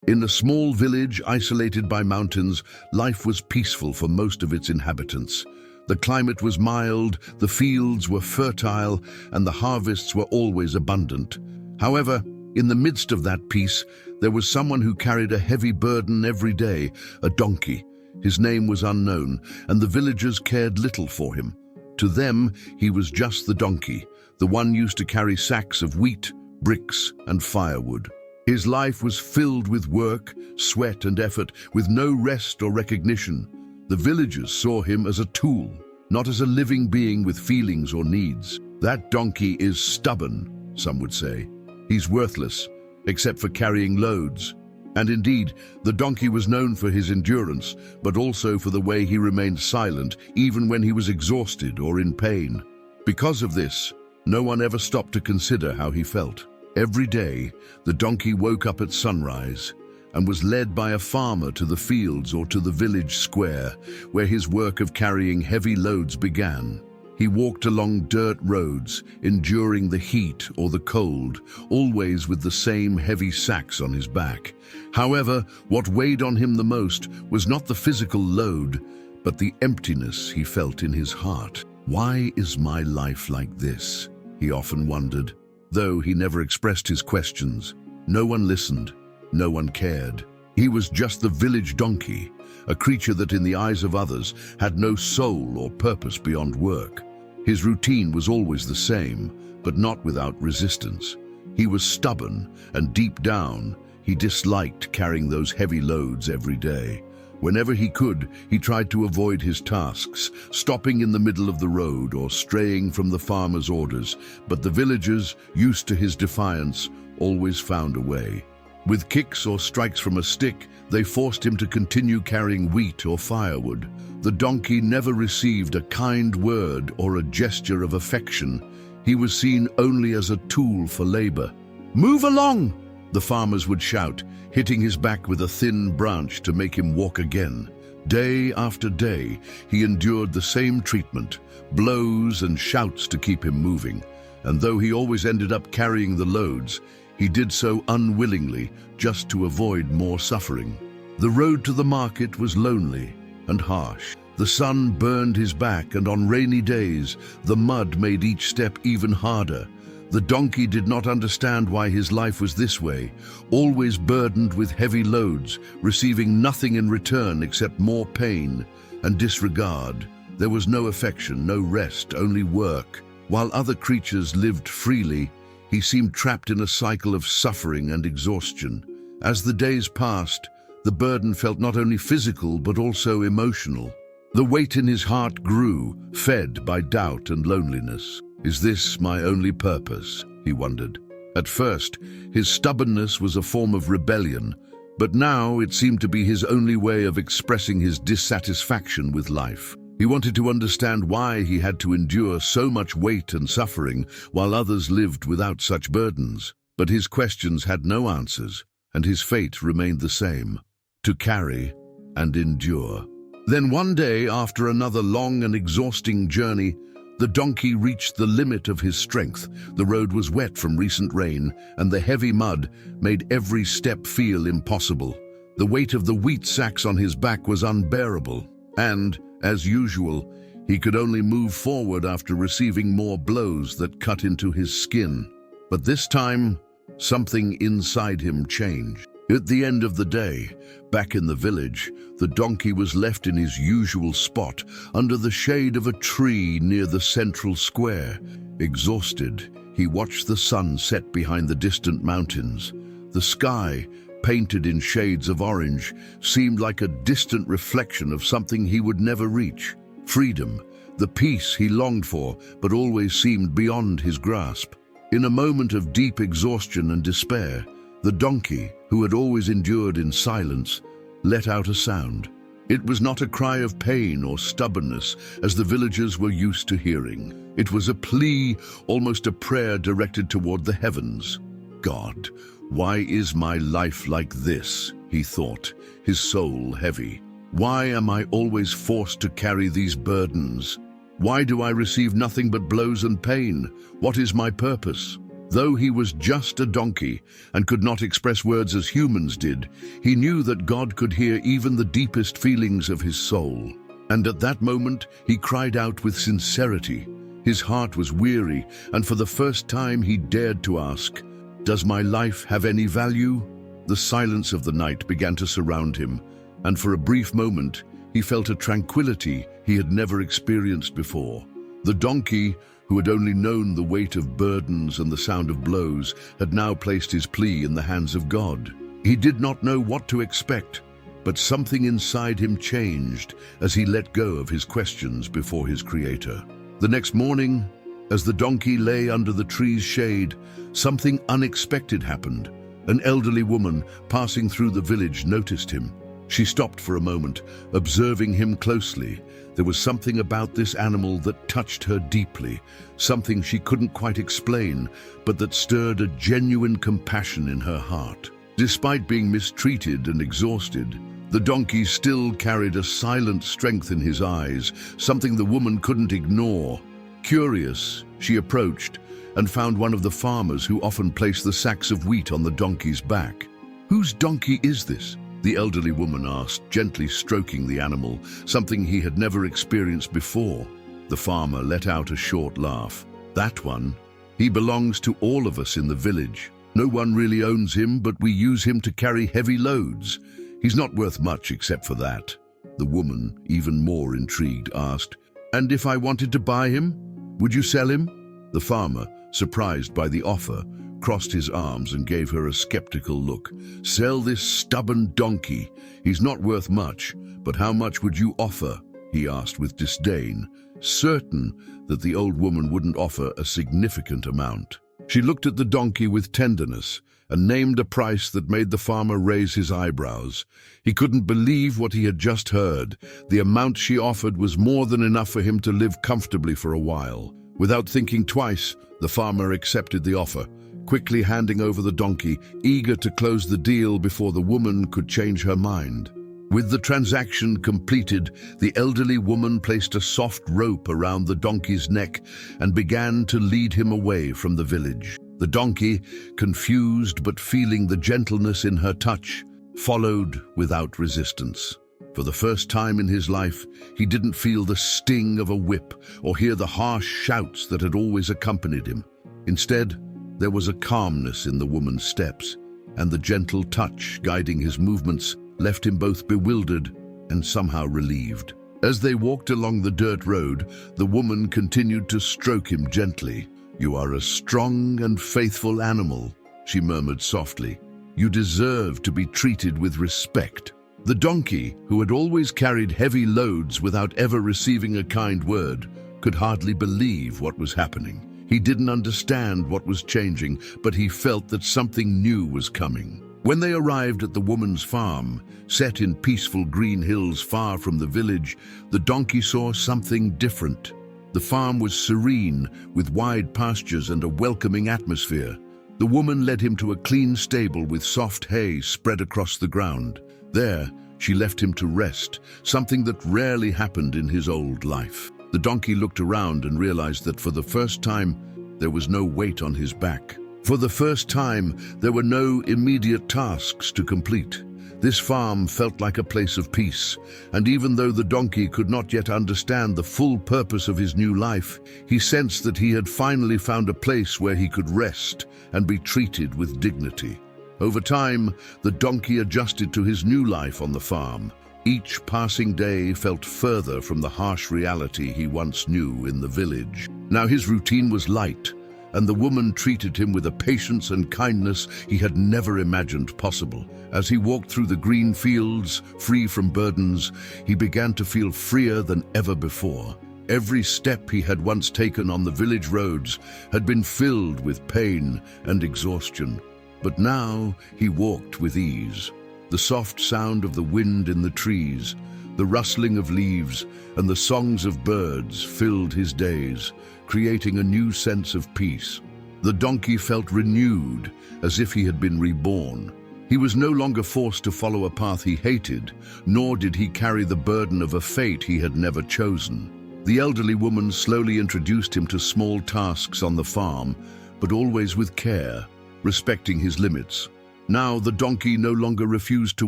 In a small village isolated by mountains, life was peaceful for most of its inhabitants. The climate was mild, the fields were fertile, and the harvests were always abundant. However, in the midst of that peace, there was someone who carried a heavy burden every day, a donkey. His name was unknown, and the villagers cared little for him. To them, he was just the donkey, the one used to carry sacks of wheat, bricks, and firewood. His life was filled with work, sweat, and effort, with no rest or recognition. The villagers saw him as a tool, not as a living being with feelings or needs. That donkey is stubborn, some would say. He's worthless, except for carrying loads. And indeed, the donkey was known for his endurance, but also for the way he remained silent, even when he was exhausted or in pain. Because of this, no one ever stopped to consider how he felt. Every day, the donkey woke up at sunrise and was led by a farmer to the fields or to the village square, where his work of carrying heavy loads began. He walked along dirt roads, enduring the heat or the cold, always with the same heavy sacks on his back. However, what weighed on him the most was not the physical load, but the emptiness he felt in his heart. Why is my life like this? He often wondered. Though he never expressed his questions, no one listened, no one cared. He was just the village donkey, a creature that in the eyes of others had no soul or purpose beyond work. His routine was always the same, but not without resistance. He was stubborn, and deep down, he disliked carrying those heavy loads every day. Whenever he could, he tried to avoid his tasks, stopping in the middle of the road or straying from the farmer's orders, but the villagers, used to his defiance, always found a way. With kicks or strikes from a stick, they forced him to continue carrying wheat or firewood. The donkey never received a kind word or a gesture of affection. He was seen only as a tool for labor. "Move along!" the farmers would shout, hitting his back with a thin branch to make him walk again. Day after day, he endured the same treatment, blows and shouts to keep him moving. And though he always ended up carrying the loads, he did so unwillingly, just to avoid more suffering. The road to the market was lonely and harsh. The sun burned his back, and on rainy days, the mud made each step even harder. The donkey did not understand why his life was this way, always burdened with heavy loads, receiving nothing in return except more pain and disregard. There was no affection, no rest, only work. While other creatures lived freely, he seemed trapped in a cycle of suffering and exhaustion. As the days passed, the burden felt not only physical but also emotional. The weight in his heart grew, fed by doubt and loneliness. Is this my only purpose? He wondered. At first, his stubbornness was a form of rebellion, but now it seemed to be his only way of expressing his dissatisfaction with life. He wanted to understand why he had to endure so much weight and suffering while others lived without such burdens. But his questions had no answers, and his fate remained the same: to carry and endure. Then one day, after another long and exhausting journey, the donkey reached the limit of his strength. The road was wet from recent rain, and the heavy mud made every step feel impossible. The weight of the wheat sacks on his back was unbearable, and, as usual, he could only move forward after receiving more blows that cut into his skin. But this time, something inside him changed. At the end of the day, back in the village, the donkey was left in his usual spot, under the shade of a tree near the central square. Exhausted, he watched the sun set behind the distant mountains. The sky, painted in shades of orange, seemed like a distant reflection of something he would never reach. Freedom, the peace he longed for, but always seemed beyond his grasp. In a moment of deep exhaustion and despair, the donkey, who had always endured in silence, let out a sound. It was not a cry of pain or stubbornness, as the villagers were used to hearing. It was a plea, almost a prayer directed toward the heavens. "God, why is my life like this?" he thought, his soul heavy. "Why am I always forced to carry these burdens? Why do I receive nothing but blows and pain? What is my purpose?" Though he was just a donkey and could not express words as humans did, he knew that God could hear even the deepest feelings of his soul. And at that moment, he cried out with sincerity. His heart was weary, and for the first time he dared to ask, "Does my life have any value?" The silence of the night began to surround him, and for a brief moment, he felt a tranquility he had never experienced before. The donkey, who had only known the weight of burdens and the sound of blows, had now placed his plea in the hands of God. He did not know what to expect, but something inside him changed as he let go of his questions before his Creator. The next morning, as the donkey lay under the tree's shade, something unexpected happened. An elderly woman passing through the village noticed him. She stopped for a moment, observing him closely. There was something about this animal that touched her deeply, something she couldn't quite explain, but that stirred a genuine compassion in her heart. Despite being mistreated and exhausted, the donkey still carried a silent strength in his eyes, something the woman couldn't ignore. Curious, she approached and found one of the farmers who often placed the sacks of wheat on the donkey's back. "Whose donkey is this?" the elderly woman asked, gently stroking the animal, something he had never experienced before. The farmer let out a short laugh. "That one? He belongs to all of us in the village. No one really owns him, but we use him to carry heavy loads. He's not worth much except for that." The woman, even more intrigued, asked, "And if I wanted to buy him, would you sell him?" The farmer, surprised by the offer, crossed his arms and gave her a skeptical look. "Sell this stubborn donkey? He's not worth much, but how much would you offer?" he asked with disdain, certain that the old woman wouldn't offer a significant amount. She looked at the donkey with tenderness and named a price that made the farmer raise his eyebrows. He couldn't believe what he had just heard. The amount she offered was more than enough for him to live comfortably for a while. Without thinking twice, the farmer accepted the offer, quickly handing over the donkey, eager to close the deal before the woman could change her mind. With the transaction completed, the elderly woman placed a soft rope around the donkey's neck and began to lead him away from the village. The donkey, confused but feeling the gentleness in her touch, followed without resistance. For the first time in his life, he didn't feel the sting of a whip or hear the harsh shouts that had always accompanied him. Instead, there was a calmness in the woman's steps, and the gentle touch guiding his movements left him both bewildered and somehow relieved. As they walked along the dirt road, the woman continued to stroke him gently. "You are a strong and faithful animal," she murmured softly. "You deserve to be treated with respect." The donkey, who had always carried heavy loads without ever receiving a kind word, could hardly believe what was happening. He didn't understand what was changing, but he felt that something new was coming. When they arrived at the woman's farm, set in peaceful green hills far from the village, the donkey saw something different. The farm was serene, with wide pastures and a welcoming atmosphere. The woman led him to a clean stable with soft hay spread across the ground. There, she left him to rest, something that rarely happened in his old life. The donkey looked around and realized that for the first time, there was no weight on his back. For the first time, there were no immediate tasks to complete. This farm felt like a place of peace, and even though the donkey could not yet understand the full purpose of his new life, he sensed that he had finally found a place where he could rest and be treated with dignity. Over time, the donkey adjusted to his new life on the farm. Each passing day felt further from the harsh reality he once knew in the village. Now his routine was light, and the woman treated him with a patience and kindness he had never imagined possible. As he walked through the green fields, free from burdens, he began to feel freer than ever before. Every step he had once taken on the village roads had been filled with pain and exhaustion. But now he walked with ease. The soft sound of the wind in the trees, the rustling of leaves, and the songs of birds filled his days, creating a new sense of peace. The donkey felt renewed, as if he had been reborn. He was no longer forced to follow a path he hated, nor did he carry the burden of a fate he had never chosen. The elderly woman slowly introduced him to small tasks on the farm, but always with care, respecting his limits. Now the donkey no longer refused to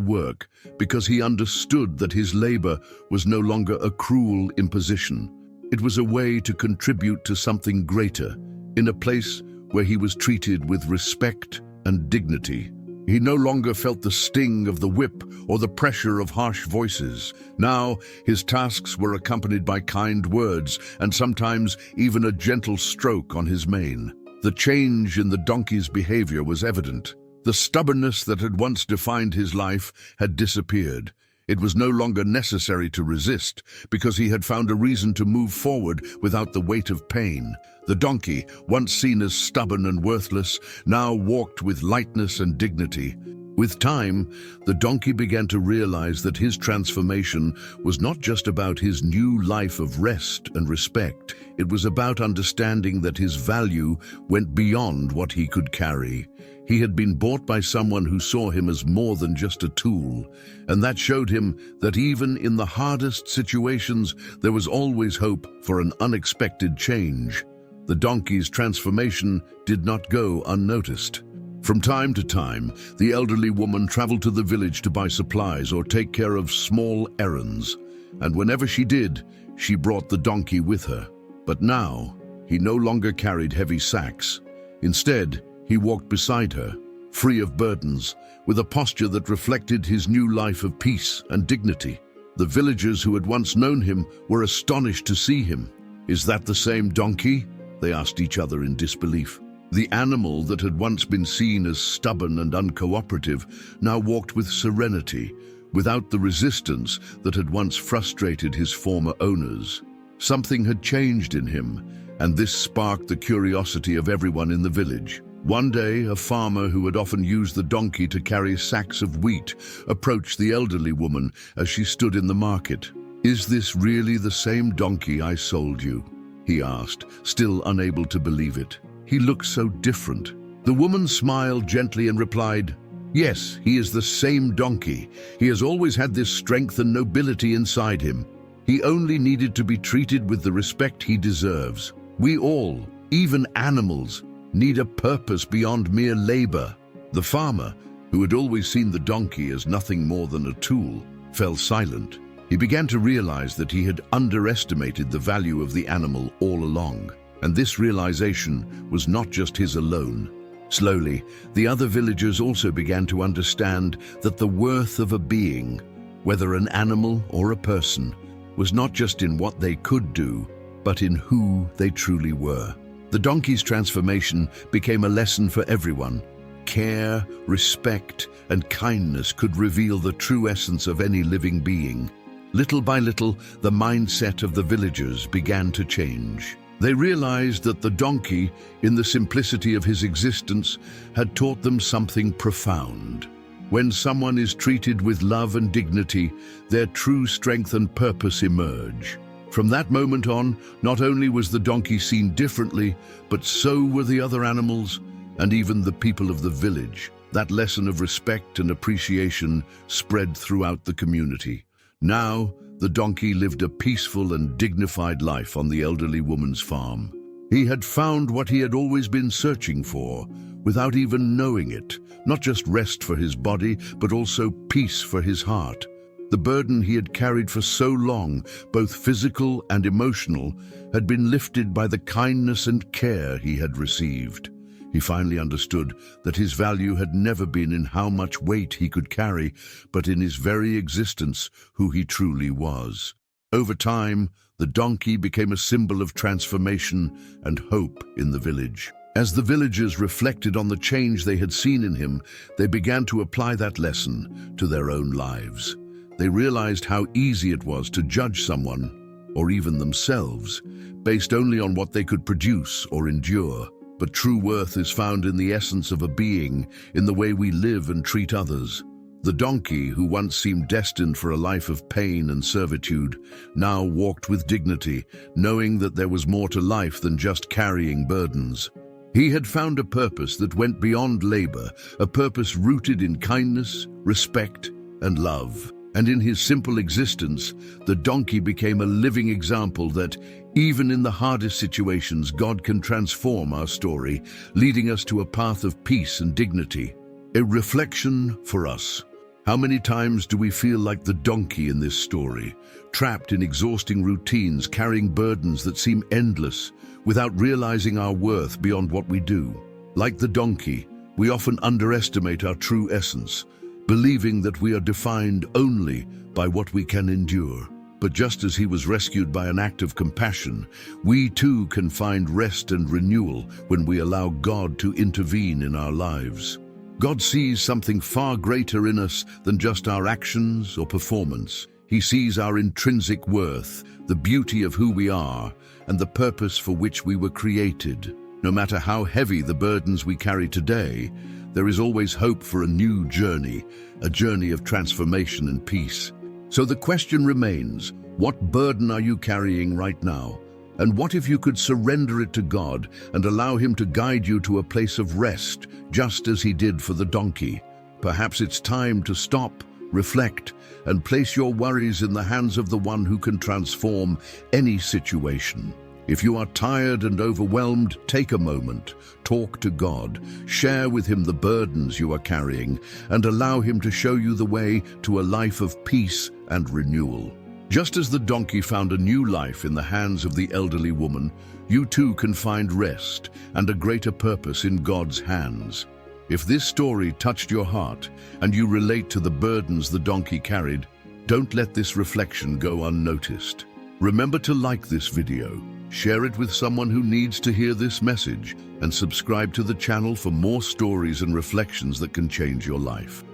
work because he understood that his labor was no longer a cruel imposition. It was a way to contribute to something greater, in a place where he was treated with respect and dignity. He no longer felt the sting of the whip or the pressure of harsh voices. Now his tasks were accompanied by kind words and sometimes even a gentle stroke on his mane. The change in the donkey's behavior was evident. The stubbornness that had once defined his life had disappeared. It was no longer necessary to resist, because he had found a reason to move forward without the weight of pain. The donkey, once seen as stubborn and worthless, now walked with lightness and dignity. With time, the donkey began to realize that his transformation was not just about his new life of rest and respect. It was about understanding that his value went beyond what he could carry. He had been bought by someone who saw him as more than just a tool, and that showed him that even in the hardest situations, there was always hope for an unexpected change. The donkey's transformation did not go unnoticed. From time to time, the elderly woman traveled to the village to buy supplies or take care of small errands, and whenever she did, she brought the donkey with her. But now, he no longer carried heavy sacks. Instead, he walked beside her, free of burdens, with a posture that reflected his new life of peace and dignity. The villagers who had once known him were astonished to see him. "Is that the same donkey?" they asked each other in disbelief. The animal that had once been seen as stubborn and uncooperative now walked with serenity, without the resistance that had once frustrated his former owners. Something had changed in him, and this sparked the curiosity of everyone in the village. One day, a farmer who had often used the donkey to carry sacks of wheat approached the elderly woman as she stood in the market. "Is this really the same donkey I sold you?" he asked, still unable to believe it. "He looks so different." The woman smiled gently and replied, "Yes, he is the same donkey. He has always had this strength and nobility inside him. He only needed to be treated with the respect he deserves. We all, even animals, need a purpose beyond mere labor." The farmer, who had always seen the donkey as nothing more than a tool, fell silent. He began to realize that he had underestimated the value of the animal all along. And this realization was not just his alone. Slowly, the other villagers also began to understand that the worth of a being, whether an animal or a person, was not just in what they could do, but in who they truly were. The donkey's transformation became a lesson for everyone. Care, respect, and kindness could reveal the true essence of any living being. Little by little, the mindset of the villagers began to change. They realized that the donkey, in the simplicity of his existence, had taught them something profound. When someone is treated with love and dignity, their true strength and purpose emerge. From that moment on, not only was the donkey seen differently, but so were the other animals and even the people of the village. That lesson of respect and appreciation spread throughout the community. Now, the donkey lived a peaceful and dignified life on the elderly woman's farm. He had found what he had always been searching for, without even knowing it, not just rest for his body, but also peace for his heart. The burden he had carried for so long, both physical and emotional, had been lifted by the kindness and care he had received. He finally understood that his value had never been in how much weight he could carry, but in his very existence, who he truly was. Over time, the donkey became a symbol of transformation and hope in the village. As the villagers reflected on the change they had seen in him, they began to apply that lesson to their own lives. They realized how easy it was to judge someone, or even themselves, based only on what they could produce or endure. But true worth is found in the essence of a being, in the way we live and treat others. The donkey, who once seemed destined for a life of pain and servitude, now walked with dignity, knowing that there was more to life than just carrying burdens. He had found a purpose that went beyond labor, a purpose rooted in kindness, respect, and love. And in his simple existence, the donkey became a living example that, even in the hardest situations, God can transform our story, leading us to a path of peace and dignity. A reflection for us. How many times do we feel like the donkey in this story, trapped in exhausting routines, carrying burdens that seem endless, without realizing our worth beyond what we do? Like the donkey, we often underestimate our true essence, believing that we are defined only by what we can endure. But just as he was rescued by an act of compassion, we too can find rest and renewal when we allow God to intervene in our lives. God sees something far greater in us than just our actions or performance. He sees our intrinsic worth, the beauty of who we are, and the purpose for which we were created. No matter how heavy the burdens we carry today, there is always hope for a new journey, a journey of transformation and peace. So the question remains, what burden are you carrying right now? And what if you could surrender it to God and allow Him to guide you to a place of rest, just as He did for the donkey? Perhaps it's time to stop, reflect, and place your worries in the hands of the one who can transform any situation. If you are tired and overwhelmed, take a moment, talk to God, share with Him the burdens you are carrying, and allow Him to show you the way to a life of peace and renewal. Just as the donkey found a new life in the hands of the elderly woman, you too can find rest and a greater purpose in God's hands. If this story touched your heart and you relate to the burdens the donkey carried, don't let this reflection go unnoticed. Remember to like this video, share it with someone who needs to hear this message, and subscribe to the channel for more stories and reflections that can change your life.